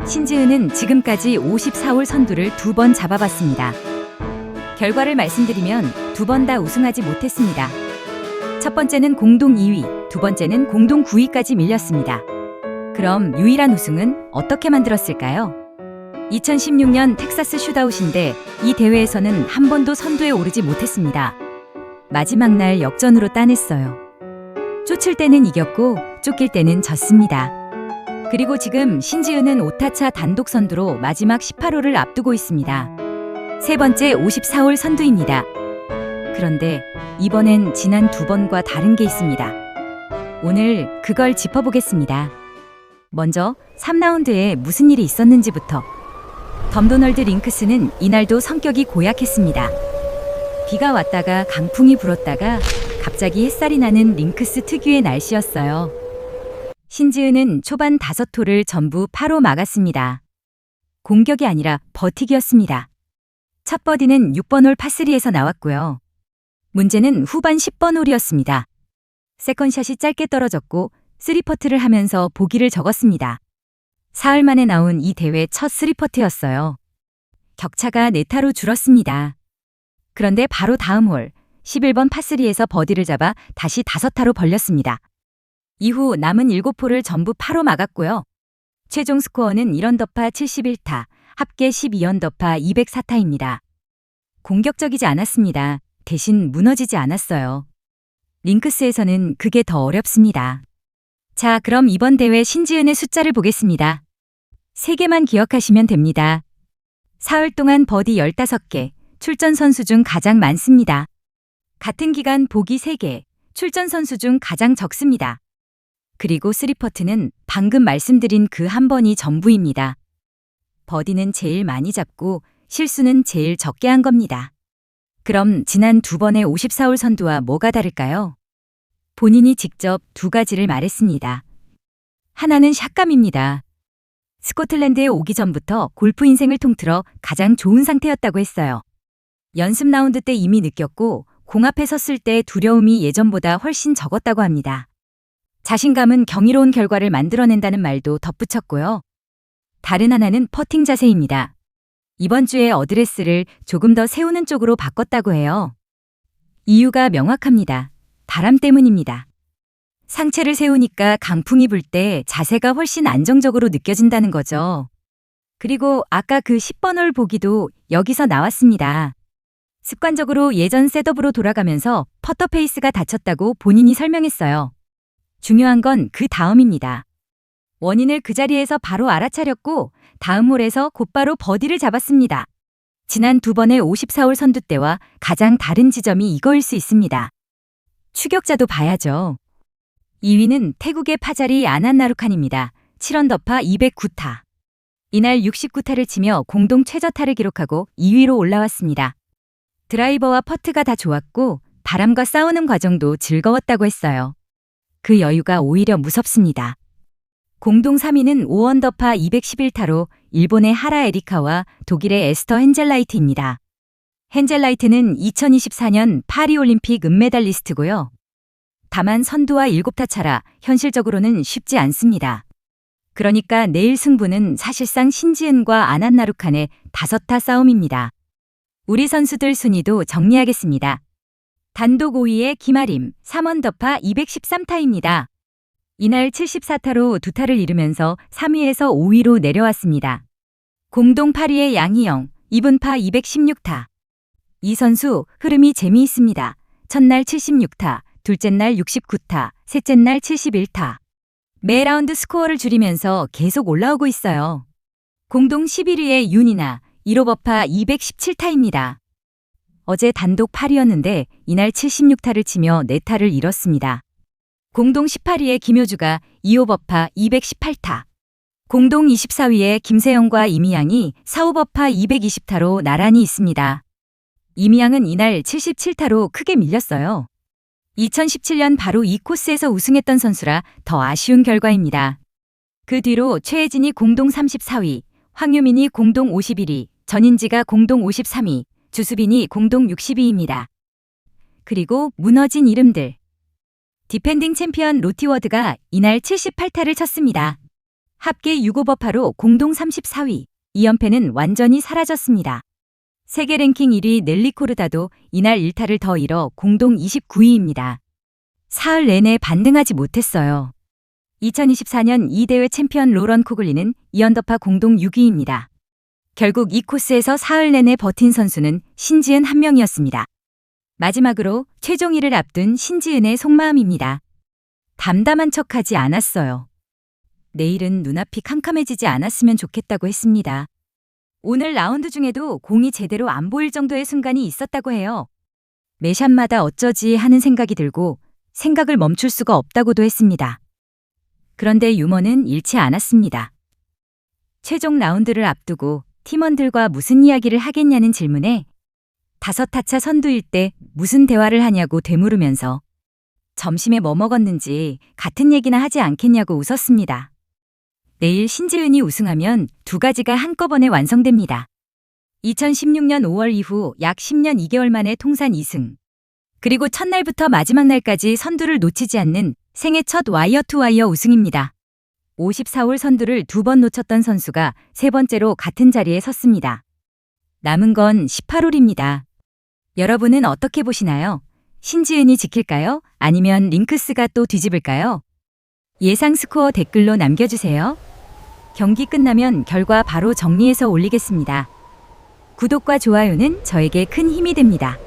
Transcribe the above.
신지은은 지금까지 54홀 선두를 2번 잡아봤습니다. 결과를 말씀드리면 2번 다 우승하지 못했습니다. 첫 번째는 공동 2위, 두 번째는 공동 9위까지 밀렸습니다. 그럼 유일한 우승은 어떻게 만들었을까요? 2016년 텍사스 슈타웃인데 이 대회에서는 한 번도 선두에 오르지 못했습니다. 마지막 날 역전으로 따냈어요. 쫓을 때는 이겼고 쫓길 때는 졌습니다. 그리고 지금 신지은은 5타차 단독 선두로 마지막 18홀을 앞두고 있습니다. 세 번째 54홀 선두입니다. 그런데 이번엔 지난 2번과 다른 게 있습니다. 오늘 그걸 짚어보겠습니다. 먼저 3라운드에 무슨 일이 있었는지부터. 덤도널드 링크스는 이날도 성격이 고약했습니다. 비가 왔다가 강풍이 불었다가 갑자기 햇살이 나는 링크스 특유의 날씨였어요. 신지은은 초반 5홀을 전부 파로 막았습니다. 공격이 아니라 버티기였습니다. 첫 버디는 6번 홀 파3에서 나왔고요. 문제는 후반 10번 홀이었습니다. 세컨샷이 짧게 떨어졌고 3퍼트를 하면서 보기를 적었습니다. 사흘 만에 나온 이 대회 첫 3퍼트였어요. 격차가 4타로 줄었습니다. 그런데 바로 다음 홀 11번 파3에서 버디를 잡아 다시 5타로 벌렸습니다. 이후 남은 7홀을 전부 파로 막았고요. 최종 스코어는 1언더파 71타, 합계 12언더파 204타입니다. 공격적이지 않았습니다. 대신 무너지지 않았어요. 링크스에서는 그게 더 어렵습니다. 자, 그럼 이번 대회 신지은의 숫자를 보겠습니다. 3개만 기억하시면 됩니다. 사흘 동안 버디 15개, 출전 선수 중 가장 많습니다. 같은 기간 보기 3개, 출전 선수 중 가장 적습니다. 그리고 3퍼트는 방금 말씀드린 그 한 번이 전부입니다. 버디는 제일 많이 잡고 실수는 제일 적게 한 겁니다. 그럼 지난 2번의 54홀 선두와 뭐가 다를까요? 본인이 직접 2가지를 말했습니다. 하나는 샷감입니다. 스코틀랜드에 오기 전부터 골프 인생을 통틀어 가장 좋은 상태였다고 했어요. 연습 라운드 때 이미 느꼈고 공 앞에 섰을 때 두려움이 예전보다 훨씬 적었다고 합니다. 자신감은 경이로운 결과를 만들어낸다는 말도 덧붙였고요. 다른 하나는 퍼팅 자세입니다. 이번 주에 어드레스를 조금 더 세우는 쪽으로 바꿨다고 해요. 이유가 명확합니다. 바람 때문입니다. 상체를 세우니까 강풍이 불 때 자세가 훨씬 안정적으로 느껴진다는 거죠. 그리고 아까 그 10번 홀 보기도 여기서 나왔습니다. 습관적으로 예전 셋업으로 돌아가면서 퍼터 페이스가 다쳤다고 본인이 설명했어요. 중요한 건 그 다음입니다. 원인을 그 자리에서 바로 알아차렸고 다음 홀에서 곧바로 버디를 잡았습니다. 지난 2번의 54홀 선두 때와 가장 다른 지점이 이거일 수 있습니다. 추격자도 봐야죠. 2위는 태국의 파자리 아난나루칸입니다. 7언더파 209타. 이날 69타를 치며 공동 최저타를 기록하고 2위로 올라왔습니다. 드라이버와 퍼트가 다 좋았고 바람과 싸우는 과정도 즐거웠다고 했어요. 그 여유가 오히려 무섭습니다. 공동 3위는 5언더파 211타로 일본의 하라 에리카와 독일의 에스터 헨젤라이트입니다. 헨젤라이트는 2024년 파리올림픽 은메달리스트고요. 다만 선두와 7타 차라 현실적으로는 쉽지 않습니다. 그러니까 내일 승부는 사실상 신지은과 아난나루칸의 5타 싸움입니다. 우리 선수들 순위도 정리하겠습니다. 단독 5위의 김아림 3언더파 213타입니다. 이날 74타로 2타를 잃으면서 3위에서 5위로 내려왔습니다. 공동 8위의 양희영 2분파 216타. 이 선수 흐름이 재미있습니다. 첫날 76타, 둘째 날 69타, 셋째 날 71타. 매 라운드 스코어를 줄이면서 계속 올라오고 있어요. 공동 11위의 윤이나 1오버파 217타입니다. 어제 단독 8위였는데 이날 76타를 치며 4타를 잃었습니다. 공동 18위의 김효주가 2오버파 218타. 공동 24위의 김세영과 이미양이 4오버파 220타로 나란히 있습니다. 이미양은 이날 77타로 크게 밀렸어요. 2017년 바로 이 코스에서 우승했던 선수라 더 아쉬운 결과입니다. 그 뒤로 최혜진이 공동 34위, 황유민이 공동 51위, 전인지가 공동 53위, 주수빈이 공동 60위입니다. 그리고 무너진 이름들. 디펜딩 챔피언 로티워드가 이날 78타를 쳤습니다. 합계 6오버파로 공동 34위, 2연패는 완전히 사라졌습니다. 세계 랭킹 1위 넬리 코르다도 이날 1타를 더 잃어 공동 29위입니다. 사흘 내내 반등하지 못했어요. 2024년 이 대회 챔피언 로런 코글리는 2언더파 공동 6위입니다. 결국 이 코스에서 사흘 내내 버틴 선수는 신지은 한 명이었습니다. 마지막으로 최종 1위를 앞둔 신지은의 속마음입니다. 담담한 척하지 않았어요. 내일은 눈앞이 캄캄해지지 않았으면 좋겠다고 했습니다. 오늘 라운드 중에도 공이 제대로 안 보일 정도의 순간이 있었다고 해요. 매 샷마다 어쩌지 하는 생각이 들고 생각을 멈출 수가 없다고도 했습니다. 그런데 유머는 잃지 않았습니다. 최종 라운드를 앞두고 팀원들과 무슨 이야기를 하겠냐는 질문에 5타차 선두일 때 무슨 대화를 하냐고 되물으면서 점심에 뭐 먹었는지 같은 얘기나 하지 않겠냐고 웃었습니다. 내일 신지은이 우승하면 두 가지가 한꺼번에 완성됩니다. 2016년 5월 이후 약 10년 2개월 만에 통산 2승. 그리고 첫날부터 마지막 날까지 선두를 놓치지 않는 생애 첫 와이어 투 와이어 우승입니다. 54홀 선두를 2번 놓쳤던 선수가 세 번째로 같은 자리에 섰습니다. 남은 건 18홀입니다. 여러분은 어떻게 보시나요? 신지은이 지킬까요? 아니면 링크스가 또 뒤집을까요? 예상 스코어 댓글로 남겨주세요. 경기 끝나면 결과 바로 정리해서 올리겠습니다. 구독과 좋아요는 저에게 큰 힘이 됩니다.